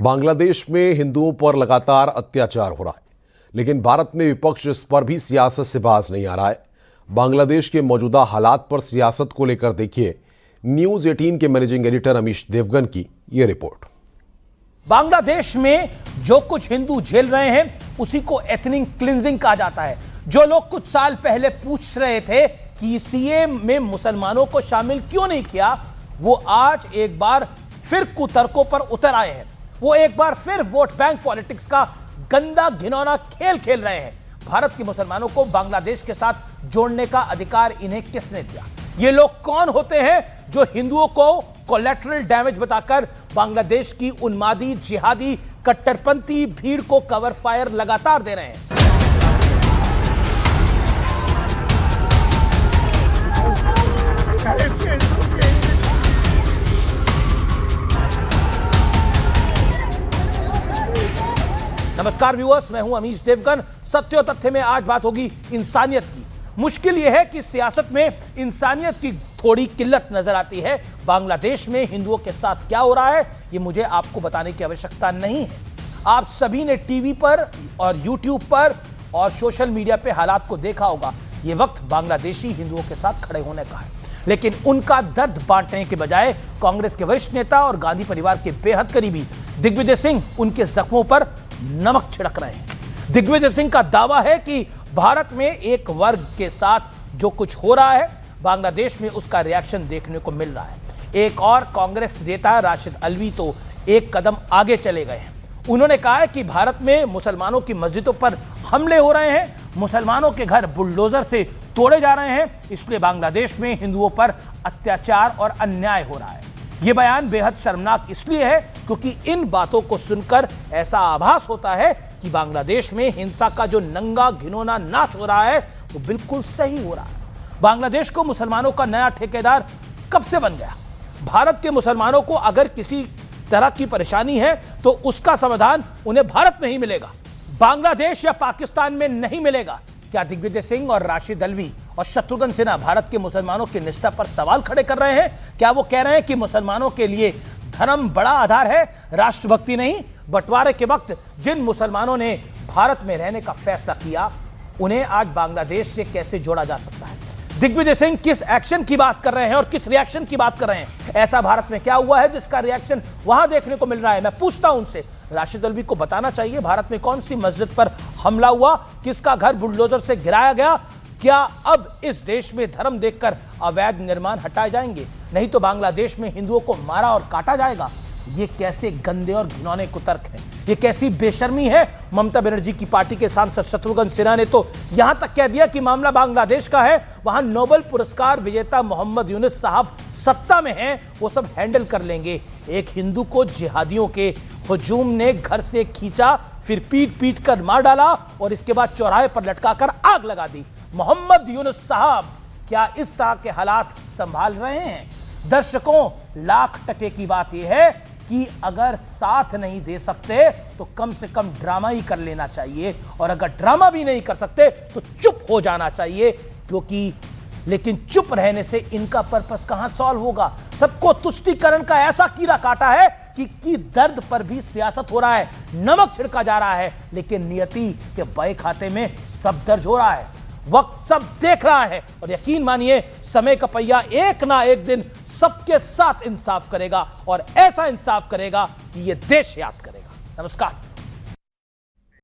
बांग्लादेश में हिंदुओं पर लगातार अत्याचार हो रहा है, लेकिन भारत में विपक्ष इस पर भी सियासत से बाज नहीं आ रहा है। बांग्लादेश के मौजूदा हालात पर सियासत को लेकर देखिए न्यूज 18 के मैनेजिंग एडिटर अमीश देवगन की यह रिपोर्ट। बांग्लादेश में जो कुछ हिंदू झेल रहे हैं उसी को एथनिक क्लिंजिंग कहा जाता है। जो लोग कुछ साल पहले पूछ रहे थे कि सीए में मुसलमानों को शामिल क्यों नहीं किया, वो आज एक बार फिर कुतर्कों पर उतर आए हैं। वो एक बार फिर वोट बैंक पॉलिटिक्स का गंदा घिनौना खेल खेल रहे हैं। भारत के मुसलमानों को बांग्लादेश के साथ जोड़ने का अधिकार इन्हें किसने दिया? ये लोग कौन होते हैं जो हिंदुओं को कोलैटरल डैमेज बताकर बांग्लादेश की उन्मादी जिहादी कट्टरपंथी भीड़ को कवर फायर लगातार दे रहे हैं? नमस्कार व्यूअर्स, मैं हूं अमीश देवगन। सत्य और तथ्य में आज बात होगी इंसानियत की। मुश्किल यह है कि सियासत में इंसानियत की थोड़ी किल्लत नजर आती है। बांग्लादेश में हिंदुओं के साथ क्या हो रहा है ये मुझे आपको बताने की आवश्यकता नहीं है। आप सभी ने टीवी पर और यूट्यूब पर और सोशल मीडिया पे हालात को देखा होगा। ये वक्त बांग्लादेशी हिंदुओं के साथ खड़े होने का है, लेकिन उनका दर्द बांटने के बजाय कांग्रेस के वरिष्ठ नेता और गांधी परिवार के बेहद करीबी दिग्विजय सिंह उनके जख्मों पर नमक छिड़क रहे हैं। दिग्विजय सिंह का दावा है कि भारत में एक वर्ग के साथ जो कुछ हो रहा है बांग्लादेश में उसका रिएक्शन देखने को मिल रहा है। एक और कांग्रेस नेता राशिद अल्वी तो एक कदम आगे चले गए हैं। उन्होंने कहा है कि भारत में मुसलमानों की मस्जिदों पर हमले हो रहे हैं, मुसलमानों के घर बुलडोजर से तोड़े जा रहे हैं, इसलिए बांग्लादेश में हिंदुओं पर अत्याचार और अन्याय हो रहा है। यह बयान बेहद शर्मनाक इसलिए है क्योंकि इन बातों को सुनकर ऐसा आभास होता है कि बांग्लादेश में हिंसा का जो नंगा घिनौना नाच हो रहा है वो बिल्कुल सही हो रहा है। बांग्लादेश को मुसलमानों का नया ठेकेदार कब से बन गया? भारत के मुसलमानों को अगर किसी तरह की परेशानी है तो उसका समाधान उन्हें भारत में ही मिलेगा, बांग्लादेश या पाकिस्तान में नहीं मिलेगा। क्या दिग्विजय सिंह और राशिद अल्वी और शत्रुघ्न सिन्हा भारत के मुसलमानों की निष्ठा पर सवाल खड़े कर रहे हैं? क्या वो कह रहे हैं कि मुसलमानों के लिए धर्म बड़ा आधार है, राष्ट्रभक्ति नहीं? बंटवारे के वक्त जिन मुसलमानों ने भारत में रहने का फैसला किया उन्हें आज बांग्लादेश से कैसे जोड़ा जा सकता है? दिग्विजय सिंह किस एक्शन की बात कर रहे हैं और किस रिएक्शन की बात कर रहे हैं? ऐसा भारत में क्या हुआ है जिसका रिएक्शन वहां देखने को मिल रहा है? मैं पूछता हूं उनसे। राशिद अल्वी को बताना चाहिए भारत में कौन सी मस्जिद पर हमला हुआ, किसका घर बुलडोजर से गिराया गया? क्या अब इस देश में धर्म देखकर अवैध निर्माण हटाए जाएंगे? नहीं तो बांग्लादेश में हिंदुओं को मारा और काटा जाएगा। ये कैसे गंदे और घिनौने कुतर्क हैं, ये कैसी बेशर्मी है? ममता बनर्जी की पार्टी के सांसद शत्रुघ्न सिन्हा ने तो यहां तक कह दिया कि मामला बांग्लादेश का है, वहां नोबेल पुरस्कार विजेता मोहम्मद यूनुस साहब सत्ता में हैं, वो सब हैंडल कर लेंगे। एक हिंदू को जिहादियों के हुजूम ने घर से खींचा, फिर पीट पीट कर मार डाला और इसके बाद चौराहे पर लटकाकर आग लगा दी। मोहम्मद यूनुस साहब क्या इस तरह के हालात संभाल रहे हैं? दर्शकों, लाख टके की बात यह है कि अगर साथ नहीं दे सकते तो कम से कम ड्रामा ही कर लेना चाहिए, और अगर ड्रामा भी नहीं कर सकते तो चुप हो जाना चाहिए, क्योंकि लेकिन चुप रहने से इनका पर्पस कहां सॉल्व होगा? सबको तुष्टीकरण का ऐसा कीड़ा काटा है कि दर्द पर भी सियासत हो रहा है, नमक छिड़का जा रहा है, लेकिन नियति के बहे खाते में सब दर्ज हो रहा है। वक्त सब देख रहा है और यकीन मानिए समय का पहिया एक ना एक दिन सबके साथ इंसाफ करेगा, और ऐसा इंसाफ करेगा कि यह देश याद करेगा। नमस्कार।